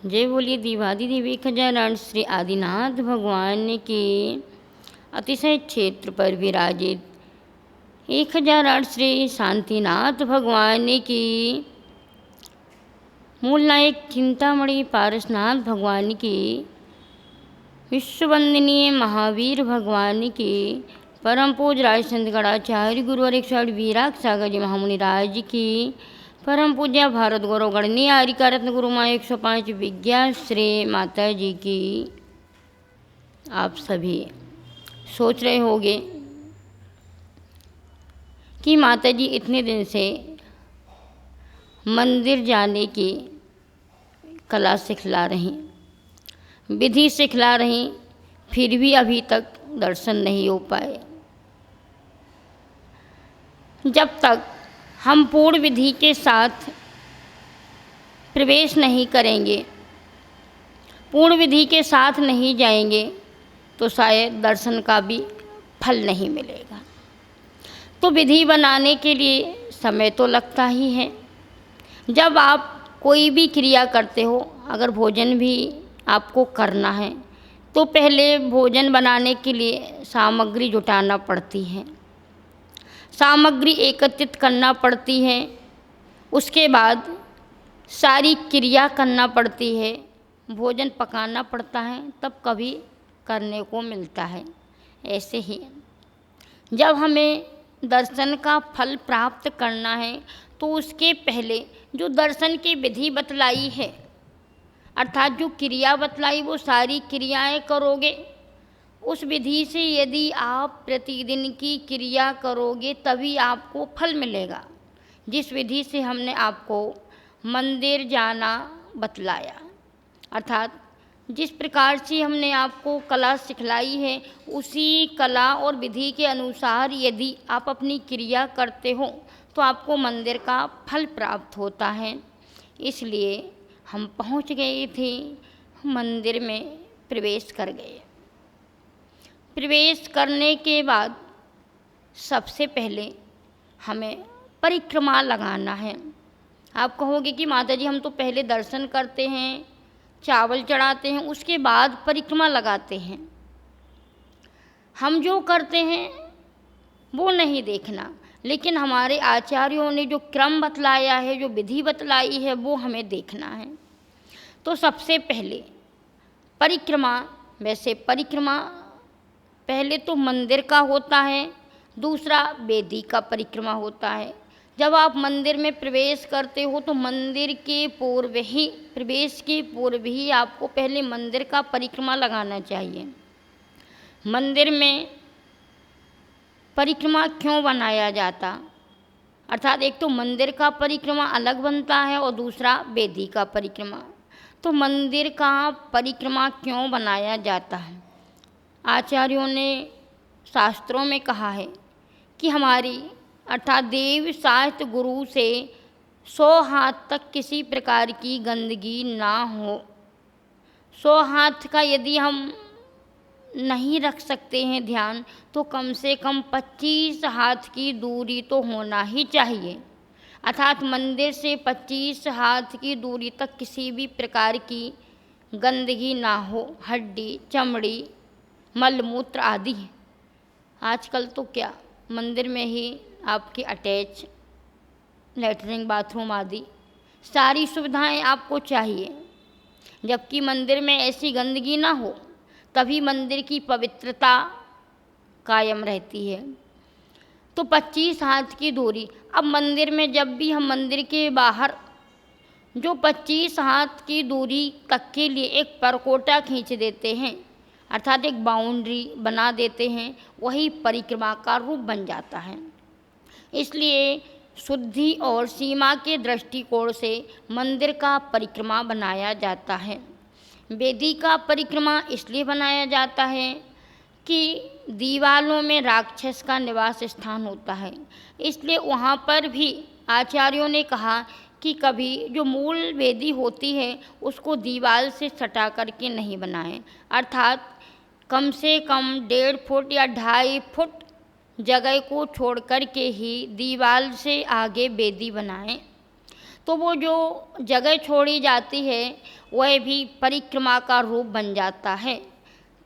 जय बोलिए देवादिदेव 1008 श्री आदिनाथ भगवान के अतिशय क्षेत्र पर विराजित 1008 श्री शांतिनाथ भगवान की मूल नायक चिंतामणि पारसनाथ भगवान की विश्ववंदनीय महावीर भगवान की परम पूज्य राज संत गणाचार्य गुरुवर 108 वीराग सागर जी महामुनि राज की परम पूज्य भारत गौरव गणनीय आर्यका रत्न गुरु माँ 105 विज्ञाश्री माता जी की। आप सभी सोच रहे होंगे कि माता जी इतने दिन से मंदिर जाने की कला सिखला रही, विधि सिखला रही, फिर भी अभी तक दर्शन नहीं हो पाए। जब तक हम पूर्ण विधि के साथ प्रवेश नहीं करेंगे, पूर्ण विधि के साथ नहीं जाएंगे, तो शायद दर्शन का भी फल नहीं मिलेगा। तो विधि बनाने के लिए समय तो लगता ही है। जब आप कोई भी क्रिया करते हो, अगर भोजन भी आपको करना है तो पहले भोजन बनाने के लिए सामग्री जुटाना पड़ती है, सामग्री एकत्रित करना पड़ती है, उसके बाद सारी क्रिया करना पड़ती है, भोजन पकाना पड़ता है, तब कभी करने को मिलता है। ऐसे ही जब हमें दर्शन का फल प्राप्त करना है तो उसके पहले जो दर्शन की विधि बतलाई है, अर्थात जो क्रिया बतलाई, वो सारी क्रियाएं करोगे। उस विधि से यदि आप प्रतिदिन की क्रिया करोगे तभी आपको फल मिलेगा। जिस विधि से हमने आपको मंदिर जाना बतलाया, अर्थात जिस प्रकार से हमने आपको कला सिखलाई है, उसी कला और विधि के अनुसार यदि आप अपनी क्रिया करते हो तो आपको मंदिर का फल प्राप्त होता है। इसलिए हम पहुंच गए थे, मंदिर में प्रवेश कर गए। प्रवेश करने के बाद सबसे पहले हमें परिक्रमा लगाना है। आप कहोगे कि माता जी हम तो पहले दर्शन करते हैं, चावल चढ़ाते हैं, उसके बाद परिक्रमा लगाते हैं। हम जो करते हैं वो नहीं देखना, लेकिन हमारे आचार्यों ने जो क्रम बतलाया है, जो विधि बतलाई है, वो हमें देखना है। तो सबसे पहले परिक्रमा, वैसे परिक्रमा पहले तो मंदिर का होता है, दूसरा वेदी का परिक्रमा होता है। जब आप मंदिर में प्रवेश करते हो तो मंदिर के पूर्व ही, प्रवेश के पूर्व ही आपको पहले मंदिर का परिक्रमा लगाना चाहिए। मंदिर में परिक्रमा क्यों बनाया जाता, अर्थात एक तो मंदिर का परिक्रमा अलग बनता है और दूसरा वेदी का परिक्रमा। तो मंदिर का परिक्रमा क्यों बनाया जाता है? आचार्यों ने शास्त्रों में कहा है कि हमारी, अर्थात देव शास्त्र गुरु से 100 हाथ तक किसी प्रकार की गंदगी ना हो। 100 हाथ का यदि हम नहीं रख सकते हैं ध्यान, तो कम से कम 25 हाथ की दूरी तो होना ही चाहिए। अर्थात मंदिर से 25 हाथ की दूरी तक किसी भी प्रकार की गंदगी ना हो, हड्डी, चमड़ी, मलमूत्र आदि। आजकल तो क्या मंदिर में ही आपके अटैच लैट्रिन, बाथरूम आदि सारी सुविधाएं आपको चाहिए, जबकि मंदिर में ऐसी गंदगी ना हो, तभी मंदिर की पवित्रता कायम रहती है। तो 25 हाथ की दूरी। अब मंदिर में जब भी हम मंदिर के बाहर जो 25 हाथ की दूरी तक के लिए एक परकोटा खींच देते हैं, अर्थात एक बाउंड्री बना देते हैं, वही परिक्रमा का रूप बन जाता है। इसलिए शुद्धि और सीमा के दृष्टिकोण से मंदिर का परिक्रमा बनाया जाता है। वेदी का परिक्रमा इसलिए बनाया जाता है कि दीवालों में राक्षस का निवास स्थान होता है, इसलिए वहाँ पर भी आचार्यों ने कहा कि कभी जो मूल वेदी होती है उसको दीवार से सटा करके नहीं बनाएं, अर्थात कम से कम 1.5 फुट या 2.5 फुट जगह को छोड़ कर के ही दीवार से आगे वेदी बनाएं। तो वो जो जगह छोड़ी जाती है वह भी परिक्रमा का रूप बन जाता है,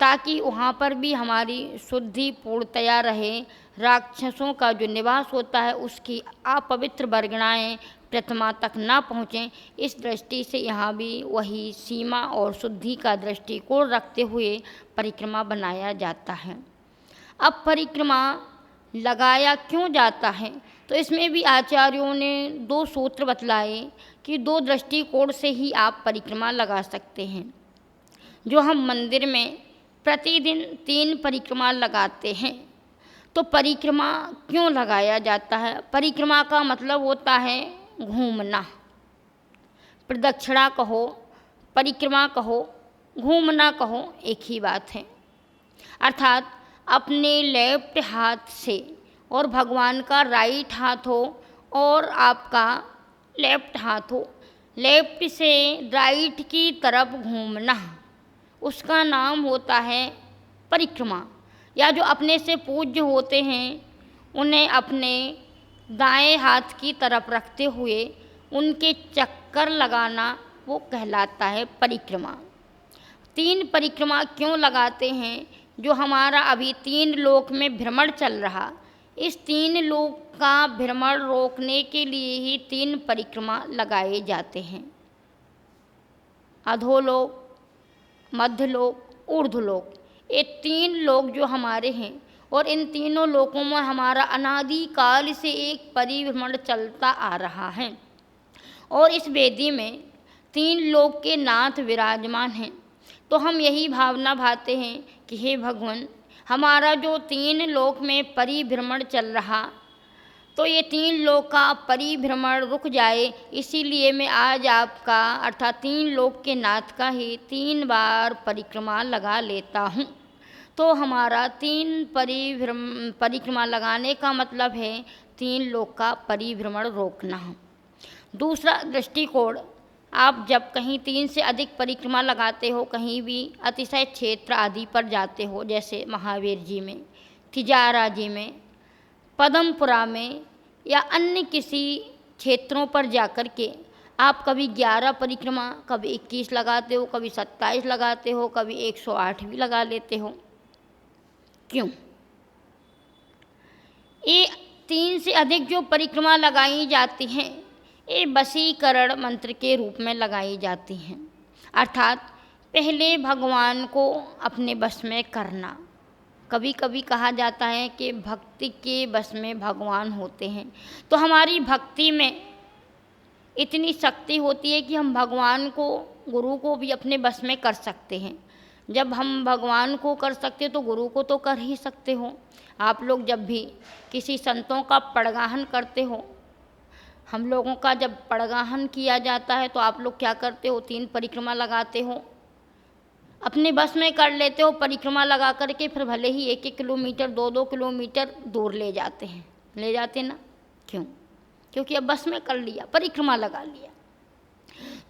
ताकि वहाँ पर भी हमारी शुद्धि पूर्णतया रहे। राक्षसों का जो निवास होता है उसकी अपवित्र वर्गणाएँ प्रथमा तक ना पहुँचें, इस दृष्टि से यहाँ भी वही सीमा और शुद्धि का दृष्टिकोण रखते हुए परिक्रमा बनाया जाता है। अब परिक्रमा लगाया क्यों जाता है, तो इसमें भी आचार्यों ने 2 सूत्र बतलाए कि 2 दृष्टिकोण से ही आप परिक्रमा लगा सकते हैं। जो हम मंदिर में प्रतिदिन 3 परिक्रमा लगाते हैं, तो परिक्रमा क्यों लगाया जाता है? परिक्रमा का मतलब होता है घूमना। प्रदक्षिणा कहो, परिक्रमा कहो, घूमना कहो, एक ही बात है। अर्थात अपने लेफ्ट हाथ से, और भगवान का राइट हाथ हो और आपका लेफ्ट हाथ हो, लेफ्ट से राइट की तरफ घूमना, उसका नाम होता है परिक्रमा। या जो अपने से पूज्य होते हैं उन्हें अपने दाएं हाथ की तरफ रखते हुए उनके चक्कर लगाना, वो कहलाता है परिक्रमा। 3 परिक्रमा क्यों लगाते हैं? जो हमारा अभी 3 लोक में भ्रमण चल रहा, इस 3 लोक का भ्रमण रोकने के लिए ही 3 परिक्रमा लगाए जाते हैं। अधोलोक, मध्यलोक, ऊर्ध्वलोक, ये 3 लोक जो हमारे हैं, और इन तीनों लोकों में हमारा अनादि काल से एक परिभ्रमण चलता आ रहा है। और इस वेदी में 3 लोक के नाथ विराजमान हैं। तो हम यही भावना भाते हैं कि हे भगवान, हमारा जो 3 लोक में परिभ्रमण चल रहा, तो ये 3 लोक का परिभ्रमण रुक जाए, इसीलिए मैं आज आपका अर्थात 3 लोक के नाथ का ही 3 बार परिक्रमा लगा लेता हूँ। तो हमारा 3 परिक्रमा लगाने का मतलब है 3 लोक का परिभ्रमण रोकना। दूसरा दृष्टिकोण, आप जब कहीं 3 से अधिक परिक्रमा लगाते हो, कहीं भी अतिशय क्षेत्र आदि पर जाते हो, जैसे महावीर जी में, तिजारा जी में, पदमपुरा में, या अन्य किसी क्षेत्रों पर जाकर के आप कभी 11 परिक्रमा, कभी 21 लगाते हो, कभी 27 लगाते हो, कभी 108 भी लगा लेते हो। क्यों? ये 3 से अधिक जो परिक्रमा लगाई जाती हैं, ये वशीकरण मंत्र के रूप में लगाई जाती हैं। अर्थात पहले भगवान को अपने बस में करना। कभी कभी कहा जाता है कि भक्ति के बस में भगवान होते हैं। तो हमारी भक्ति में इतनी शक्ति होती है कि हम भगवान को, गुरु को भी अपने बस में कर सकते हैं। जब हम भगवान को कर सकते तो गुरु को तो कर ही सकते हो। आप लोग जब भी किसी संतों का पड़गाहन करते हो, हम लोगों का जब पड़गाहन किया जाता है तो आप लोग क्या करते हो? 3 परिक्रमा लगाते हो, अपने बस में कर लेते हो परिक्रमा लगा करके, फिर भले ही 1-1 किलोमीटर 2-2 किलोमीटर दूर ले जाते हैं, ले जाते ना? क्यों? क्योंकि अब बस में कर लिया, परिक्रमा लगा लिया।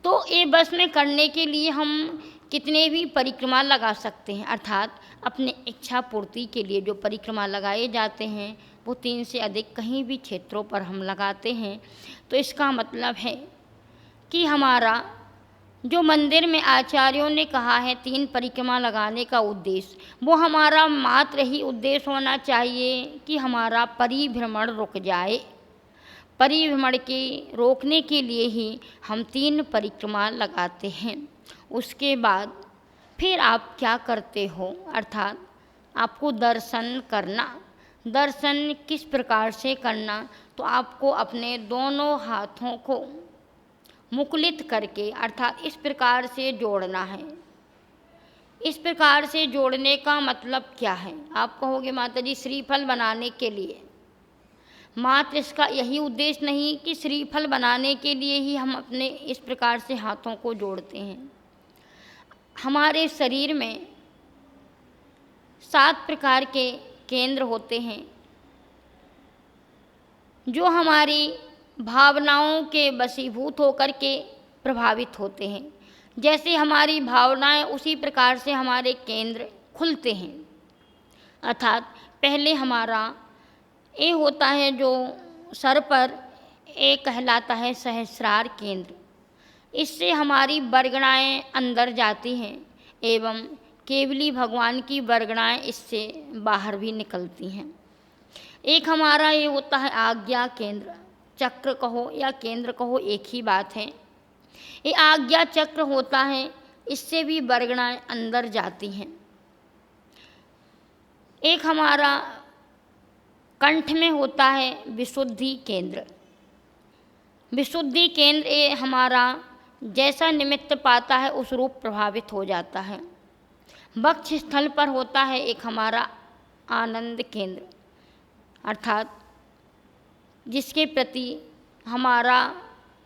तो ये बस में करने के लिए हम कितने भी परिक्रमा लगा सकते हैं। अर्थात अपने इच्छा पूर्ति के लिए जो परिक्रमा लगाए जाते हैं वो 3 से अधिक कहीं भी क्षेत्रों पर हम लगाते हैं। तो इसका मतलब है कि हमारा जो मंदिर में आचार्यों ने कहा है 3 परिक्रमा लगाने का उद्देश्य, वो हमारा मात्र ही उद्देश्य होना चाहिए कि हमारा परिभ्रमण रुक जाए। परिभ्रमण के रोकने के लिए ही हम 3 परिक्रमा लगाते हैं। उसके बाद फिर आप क्या करते हो? अर्थात आपको दर्शन करना। दर्शन किस प्रकार से करना? तो आपको अपने दोनों हाथों को मुकुलित करके, अर्थात इस प्रकार से जोड़ना है। इस प्रकार से जोड़ने का मतलब क्या है? आप कहोगे माता जी श्रीफल बनाने के लिए। मात्र इसका यही उद्देश्य नहीं कि श्रीफल बनाने के लिए ही हम अपने इस प्रकार से हाथों को जोड़ते हैं। हमारे शरीर में 7 प्रकार के केंद्र होते हैं जो हमारी भावनाओं के वशीभूत होकर के प्रभावित होते हैं। जैसे हमारी भावनाएं, उसी प्रकार से हमारे केंद्र खुलते हैं। अर्थात पहले हमारा ये होता है जो सर पर एक कहलाता है सहस्रार केंद्र। इससे हमारी बरगणाएँ अंदर जाती हैं एवं केवली भगवान की बरगणाएँ इससे बाहर भी निकलती हैं। एक हमारा ये होता है आज्ञा केंद्र, चक्र कहो या केंद्र कहो एक ही बात है। ये आज्ञा चक्र होता है, इससे भी बरगणाएँ अंदर जाती हैं। एक हमारा कंठ में होता है विशुद्धि केंद्र। विशुद्धि केंद्र ये हमारा जैसा निमित्त पाता है उस रूप प्रभावित हो जाता है। वक्ष स्थल पर होता है एक हमारा आनंद केंद्र, अर्थात जिसके प्रति हमारा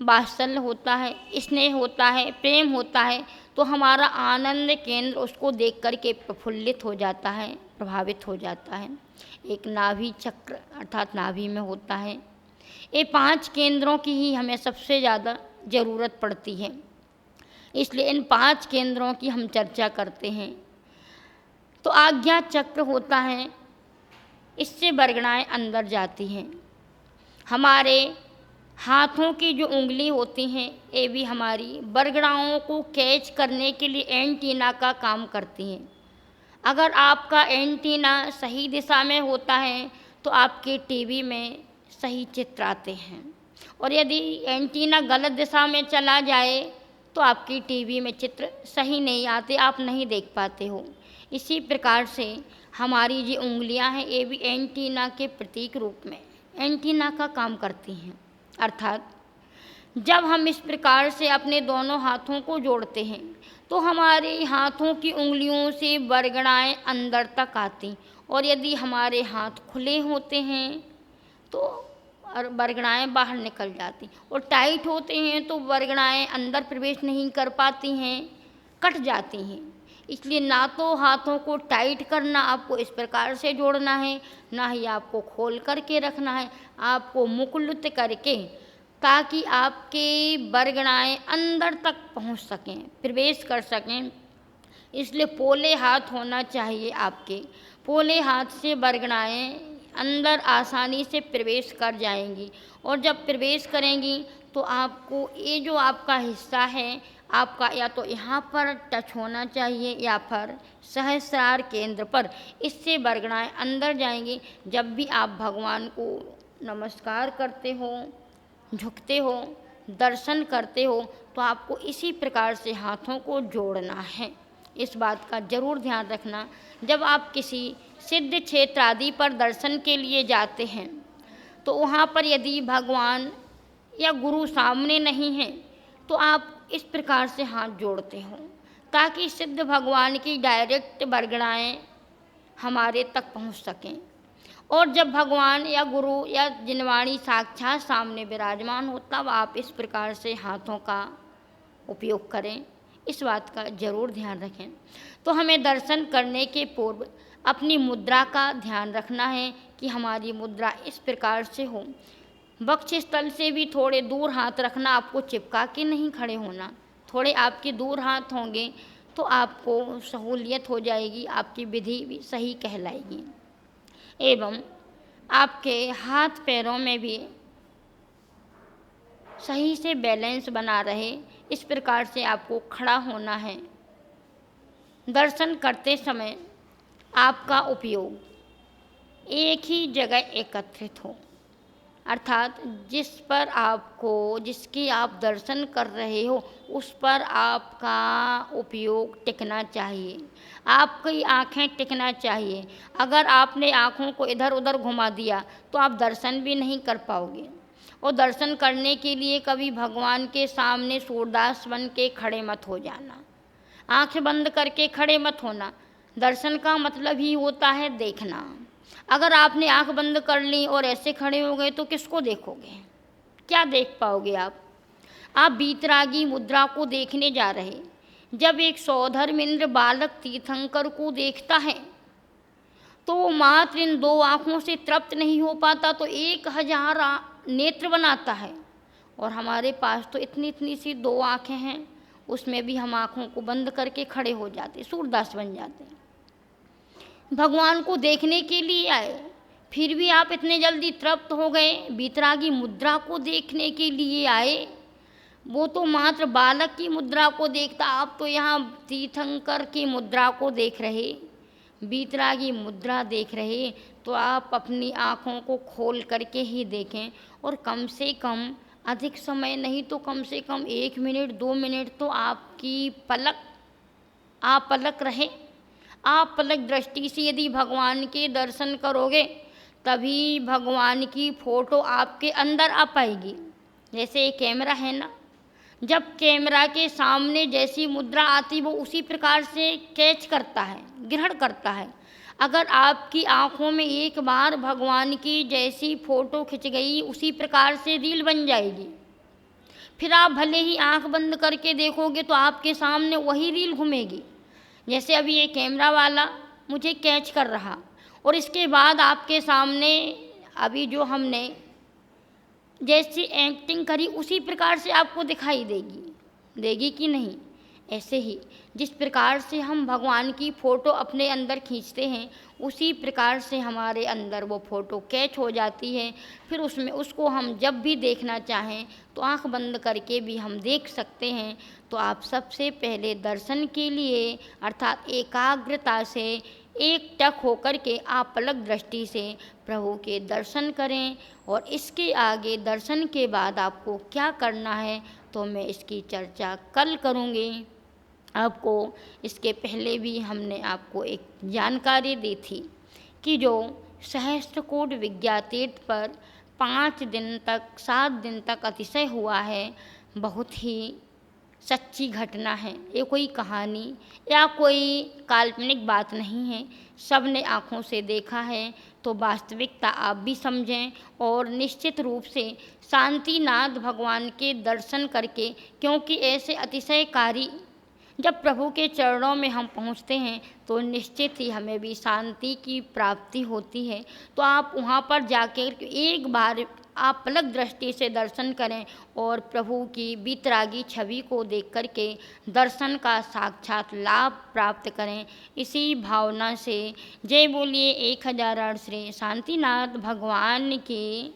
वात्सल्य होता है, स्नेह होता है, प्रेम होता है, तो हमारा आनंद केंद्र उसको देख कर के प्रफुल्लित हो जाता है, प्रभावित हो जाता है। एक नाभि चक्र अर्थात नाभि में होता है। ये 5 केंद्रों की ही हमें सबसे ज़्यादा ज़रूरत पड़ती है, इसलिए इन 5 केंद्रों की हम चर्चा करते हैं। तो आज्ञा चक्र होता है, इससे बरगणाएँ अंदर जाती हैं। हमारे हाथों की जो उंगली होती हैं ये भी हमारी बरगणाओं को कैच करने के लिए एंटीना का काम करती हैं। अगर आपका एंटीना सही दिशा में होता है तो आपके टीवी में सही चित्र आते हैं, और यदि एंटीना गलत दिशा में चला जाए तो आपकी टीवी में चित्र सही नहीं आते, आप नहीं देख पाते हो। इसी प्रकार से हमारी जो उंगलियां हैं ये भी एंटीना के प्रतीक रूप में एंटीना का काम करती हैं। अर्थात जब हम इस प्रकार से अपने दोनों हाथों को जोड़ते हैं तो हमारे हाथों की उंगलियों से बरगणाएँ अंदर तक आती, और यदि हमारे हाथ खुले होते हैं तो बरगणाएँ बाहर निकल जाती, और टाइट होते हैं तो बरगणाएँ अंदर प्रवेश नहीं कर पाती हैं, कट जाती हैं। इसलिए ना तो हाथों को टाइट करना, आपको इस प्रकार से जोड़ना है, ना ही आपको खोल करके रखना है, आपको मुकुलित करके, ताकि आपके बरगणाएँ अंदर तक पहुंच सकें, प्रवेश कर सकें। इसलिए पोले हाथ होना चाहिए आपके। पोले हाथ से बरगणाएँ अंदर आसानी से प्रवेश कर जाएंगी, और जब प्रवेश करेंगी तो आपको ये जो आपका हिस्सा है आपका या तो यहाँ पर टच होना चाहिए या फिर सहस्रार केंद्र पर, इससे बरगणाएँ अंदर जाएंगी। जब भी आप भगवान को नमस्कार करते हो, झुकते हो, दर्शन करते हो, तो आपको इसी प्रकार से हाथों को जोड़ना है। इस बात का ज़रूर ध्यान रखना। जब आप किसी सिद्ध क्षेत्र आदि पर दर्शन के लिए जाते हैं तो वहाँ पर यदि भगवान या गुरु सामने नहीं हैं तो आप इस प्रकार से हाथ जोड़ते हो, ताकि सिद्ध भगवान की डायरेक्ट बरगणाएँ हमारे तक पहुँच सकें। और जब भगवान या गुरु या जिनवाणी साक्षात सामने विराजमान हो तब आप इस प्रकार से हाथों का उपयोग करें। इस बात का ज़रूर ध्यान रखें। तो हमें दर्शन करने के पूर्व अपनी मुद्रा का ध्यान रखना है कि हमारी मुद्रा इस प्रकार से हो। वक्ष स्थल से भी थोड़े दूर हाथ रखना, आपको चिपका के नहीं खड़े होना। थोड़े आपके दूर हाथ होंगे तो आपको सहूलियत हो जाएगी, आपकी विधि भी सही कहलाएगी। एवं आपके हाथ पैरों में भी सही से बैलेंस बना रहे, इस प्रकार से आपको खड़ा होना है। दर्शन करते समय आपका उपयोग एक ही जगह एकत्रित हो, अर्थात जिस पर आपको, जिसकी आप दर्शन कर रहे हो उस पर आपका उपयोग टिकना चाहिए, आपकी आँखें टिकना चाहिए। अगर आपने आँखों को इधर उधर घुमा दिया तो आप दर्शन भी नहीं कर पाओगे। और दर्शन करने के लिए कभी भगवान के सामने सूरदास बन के खड़े मत हो जाना, आँखें बंद करके खड़े मत होना। दर्शन का मतलब ही होता है देखना। अगर आपने आँख बंद कर ली और ऐसे खड़े हो गए तो किसको देखोगे, क्या देख पाओगे आप? आप बीतरागी मुद्रा को देखने जा रहे। जब एक सौधर्म इंद्र बालक तीर्थंकर को देखता है तो वो मात्र इन 2 आँखों से तृप्त नहीं हो पाता, तो 1000 नेत्र बनाता है। और हमारे पास तो इतनी इतनी सी 2 आँखें हैं, उसमें भी हम आँखों को बंद करके खड़े हो जाते, सूरदास बन जाते हैं। भगवान को देखने के लिए आए, फिर भी आप इतने जल्दी तृप्त हो गए, वीतरागी मुद्रा को देखने के लिए आए। वो तो मात्र बालक की मुद्रा को देखता, आप तो यहाँ तीर्थंकर की मुद्रा को देख रहे, वीतरागी मुद्रा देख रहे। तो आप अपनी आँखों को खोल करके ही देखें, और कम से कम अधिक समय नहीं तो कम से कम 1 मिनट 2 मिनट तो आपकी आप पलक रहे। आप पलक दृष्टि से यदि भगवान के दर्शन करोगे तभी भगवान की फ़ोटो आपके अंदर आ पाएगी। जैसे एक कैमरा है ना, जब कैमरा के सामने जैसी मुद्रा आती वो उसी प्रकार से कैच करता है, ग्रहण करता है। अगर आपकी आँखों में एक बार भगवान की जैसी फ़ोटो खिंच गई, उसी प्रकार से रील बन जाएगी। फिर आप भले ही आँख बंद करके देखोगे तो आपके सामने वही रील घूमेगी। जैसे अभी ये कैमरा वाला मुझे कैच कर रहा, और इसके बाद आपके सामने अभी जो हमने जैसी एक्टिंग करी उसी प्रकार से आपको दिखाई देगी कि नहीं। ऐसे ही जिस प्रकार से हम भगवान की फ़ोटो अपने अंदर खींचते हैं, उसी प्रकार से हमारे अंदर वो फ़ोटो कैच हो जाती है। फिर उसको हम जब भी देखना चाहें तो आंख बंद करके भी हम देख सकते हैं। तो आप सबसे पहले दर्शन के लिए अर्थात एकाग्रता से एकटक होकर के आप पलक दृष्टि से प्रभु के दर्शन करें। और इसके आगे दर्शन के बाद आपको क्या करना है तो मैं इसकी चर्चा कल करूँगी। आपको इसके पहले भी हमने आपको एक जानकारी दी थी कि जो सहस्त्रकूट विद्यातीर्थ पर 5 दिन तक 7 दिन तक अतिशय हुआ है, बहुत ही सच्ची घटना है। ये कोई कहानी या कोई काल्पनिक बात नहीं है, सब ने आँखों से देखा है। तो वास्तविकता आप भी समझें और निश्चित रूप से शांतिनाथ भगवान के दर्शन करके, क्योंकि ऐसे अतिशयकारी जब प्रभु के चरणों में हम पहुँचते हैं तो निश्चित ही हमें भी शांति की प्राप्ति होती है। तो आप वहाँ पर जाकर एक बार आप पलक दृष्टि से दर्शन करें और प्रभु की वीतरागी छवि को देख कर के दर्शन का साक्षात लाभ प्राप्त करें। इसी भावना से जय बोलिए 1008 श्री शांतिनाथ भगवान की।